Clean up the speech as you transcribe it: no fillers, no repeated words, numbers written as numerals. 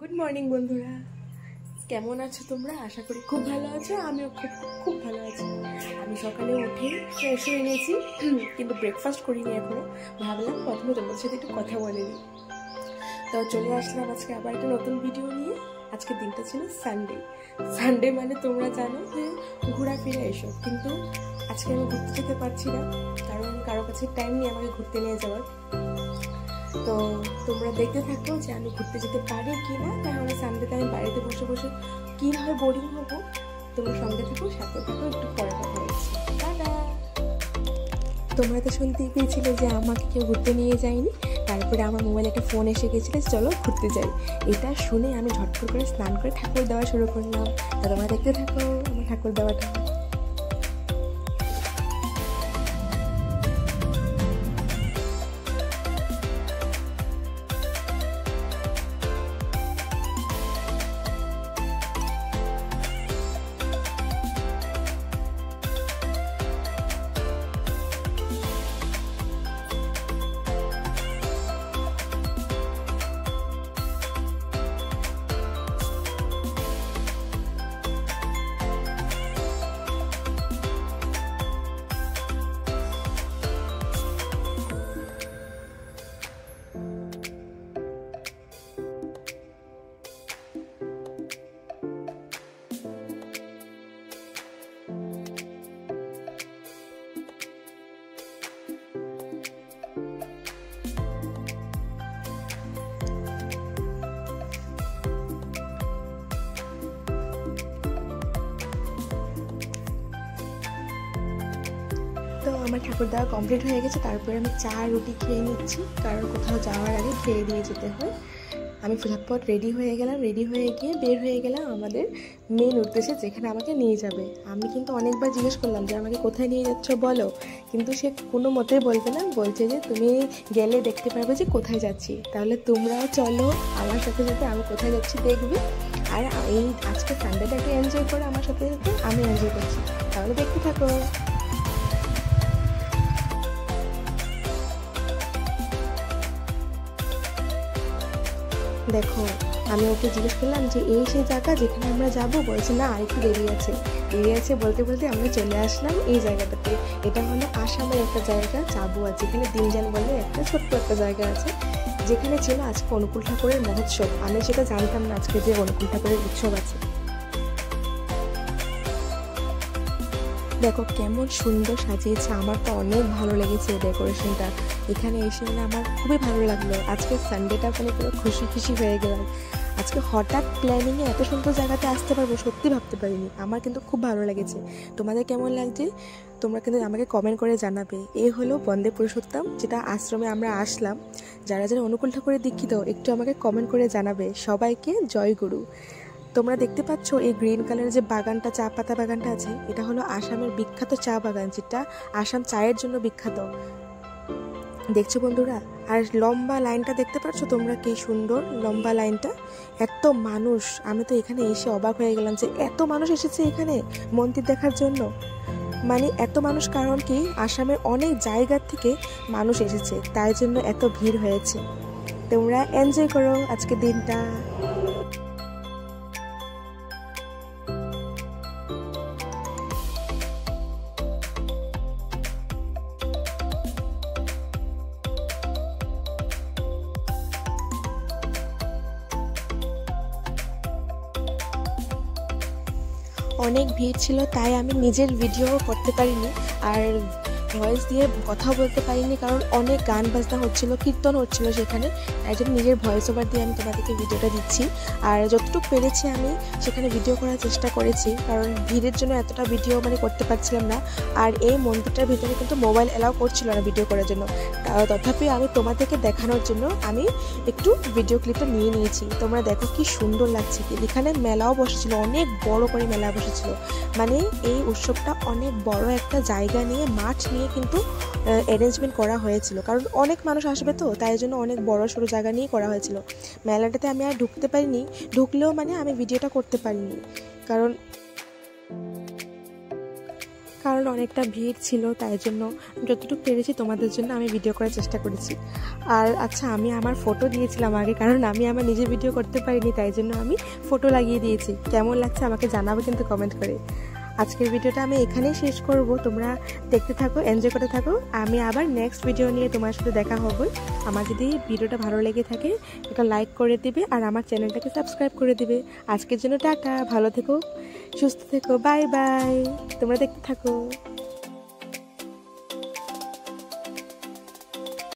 Good morning বন্ধুরা, কেমন আছো তোমরা? আশা করি খুব ভালো আছো। আমিও খুব খুব ভালো আছি। আমি সকালে উঠে ফ্রেশ হয়ে নিয়েছি, কিন্তু ব্রেকফাস্ট করিনি এখনো। ভাবলাম প্রথমে তোমাদের সাথে একটু কথা বলে নিই। তো চলে আসলাম আজকে আবার একটা নতুন ভিডিও নিয়ে। আজকের দিনটা ছিল সানডে। সানডে মানে তোমরা জানো যে ঘোরাফেরা এসব, কিন্তু আজকে আমি ঘুরতে যেতে পারছি না, কারণ কারো কাছে টাইম নেই আমাকে ঘুরতে নিয়ে যাওয়ার। তো তোমরা দেখতে থাকো যে আমি ঘুরতে যেতে পারি কি না, কারণ সানডেতে আমি বাড়িতে বসে বসে কীভাবে বোরিং হবো। তোমরা সঙ্গে থাকো, সাথে থাকো, একটু পরে কথা হচ্ছে। টাটা। তোমরা তো শুনতেই পেয়েছিলে যে আমাকে কেউ ঘুরতে নিয়ে যায়নি। তারপরে আমার মোবাইলে একটা ফোন এসে গেছিলো, চলো ঘুরতে যাই। এটা শুনে আমি ঝটফট করে স্নান করে ঠাকুর দেওয়া শুরু করলাম। তা তোমরা দেখতে থাকো আমার ঠাকুর দেওয়াটা। তো আমার ঠাকুর দেওয়া কমপ্লিট হয়ে গেছে। তারপরে আমি চা রুটি খেয়ে নিচ্ছি, কারণ কোথাও যাওয়ার আগে খেয়ে দিয়ে যেতে হয়। আমি ফটাফট রেডি হয়ে গেলাম। রেডি হয়ে গিয়ে বের হয়ে গেলাম আমাদের মেন উদ্দেশ্যে, যেখানে আমাকে নিয়ে যাবে। আমি কিন্তু অনেকবার জিজ্ঞেস করলাম যে আমাকে কোথায় নিয়ে যাচ্ছ বলো, কিন্তু সে কোনো মতেই বলবে না। বলছে যে তুমি গেলে দেখতে পারবে যে কোথায় যাচ্ছি। তাহলে তোমরাও চলো আমার সাথে সাথে, আমি কোথায় যাচ্ছি দেখবে। আর এই আজকে সানডেটাকে এনজয় করে আমার সাথে সাথে আমি এনজয় করছি। তাহলে দেখতে থাকো। দেখো, আমি ওকে জিজ্ঞেস করলাম যে এই সেই জায়গা যেখানে আমরা যাবো। বলছে না, আরেকটু দেরি আছে বলতে বলতে আমরা চলে আসলাম এই জায়গাটাতে। এটা হলো আসামের একটা জায়গা, চাবুয়া, যেখানে দিনজান বলে একটা ছোট্ট একটা জায়গা আছে, যেখানে ছিল আজকে অনুকূল ঠাকুরের মহোৎসব। আমি সেটা জানতাম না আজকে যে অনুকূল ঠাকুরের উৎসব আছে। দেখো কেমন সুন্দর সাজিয়েছে, আমার তো অনেক ভালো লেগেছে এই ডেকোরেশনটা। এখানে এসে আমার খুবই ভালো লাগলো। আজকে সানডেটা মানে পুরো খুশি হয়ে গেলাম। আজকে হঠাৎ প্ল্যানিংয়ে এত সুন্দর জায়গাতে আসতে পারবো সত্যি ভাবতে পারিনি। আমার কিন্তু খুব ভালো লেগেছে। তোমাদের কেমন লাগছে তোমরা কিন্তু আমাকে কমেন্ট করে জানাবে। এই হলো বন্দে পুরুষোত্তম, যেটা আশ্রমে আমরা আসলাম। যারা যারা অনুকূল ঠাকুরের দীক্ষিত একটু আমাকে কমেন্ট করে জানাবে। সবাইকে জয় গুরু। তোমরা দেখতে পাচ্ছ এই গ্রিন কালারের যে বাগানটা, চা পাতা বাগানটা আছে, এটা হলো আসামের বিখ্যাত চা বাগান, যেটা আসাম চায়ের জন্য বিখ্যাত। দেখছো বন্ধুরা? আর লম্বা লাইনটা দেখতে পাচ্ছ তোমরা, কি সুন্দর লম্বা লাইনটা। এত মানুষ, আমি তো এখানে এসে অবাক হয়ে গেলাম যে এত মানুষ এসেছে এখানে মন্দির দেখার জন্য। মানে এত মানুষ, কারণ কি আসামের অনেক জায়গার থেকে মানুষ এসেছে, তাই জন্য এত ভিড় হয়েছে। তোমরা এনজয় করো আজকের দিনটা। অনেক ভিড় ছিল, তাই আমি নিজের ভিডিও করতে পারিনি আর ভয়েস দিয়ে কথা বলতে পারিনি, কারণ অনেক গান বাজনা হচ্ছিল, কীর্তন হচ্ছিল সেখানে। তাই জন্য নিজের ভয়েস ওভার দিয়ে আমি তোমাদেরকে ভিডিওটা দিচ্ছি। আর যতটুকু পেরেছি আমি সেখানে ভিডিও করার চেষ্টা করেছি, কারণ ভিড়ের জন্য এতটা ভিডিও করতে পারছিলাম না। আর এই মন্দিরটার ভিতরে কিন্তু মোবাইল অ্যালাউ করছিল না ভিডিও করার জন্য। তথাপি আমি তোমাদেরকে দেখানোর জন্য আমি একটু ভিডিও ক্লিপটা নিয়ে নিয়েছি। তোমরা দেখো কি সুন্দর লাগছে। এখানে মেলাও বসেছিল, অনেক বড় করে মেলা বসেছিল। মানে এই উৎসবটা অনেক বড় একটা জায়গা নিয়ে, মাঠ নিয়ে কিন্তু অ্যারেঞ্জমেন্ট করা হয়েছিল, কারণ অনেক মানুষ আসবে তো, তাই জন্য অনেক বড় সড়ো জায়গা নিয়ে করা হয়েছিল। মেলাটাতে আমি আর ঢুকতে পারিনি, ঢুকলেও আমি ভিডিওটা করতে পারিনি, কারণ কারণ অনেকটা ভিড় ছিল, তাই জন্য যতটুকু পেরেছি তোমাদের জন্য আমি ভিডিও করার চেষ্টা করেছি। আর আচ্ছা, আমি আমার ফটো দিয়েছিলাম আগে, কারণ আমি আমার নিজে ভিডিও করতে পারিনি, তাই জন্য আমি ফটো লাগিয়ে দিয়েছি। কেমন লাগছে আমাকে জানাবে কিন্তু কমেন্ট করে। আজকের ভিডিওটা আমি এখানেই শেষ করব, তোমরা দেখতে থাকো, এনজয় করতে থাকো। আমি আবার নেক্সট ভিডিও নিয়ে তোমার সাথে দেখা হবে। আমার যদি ভিডিওটা ভালো লেগে থাকে একটা লাইক করে দিবে আর আমার চ্যানেলটাকে সাবস্ক্রাইব করে দিবে। আজকের জন্য টাটা, ভালো থেকো, সুস্থ থেকো, বাই বাই। তোমরা দেখতে থাকো।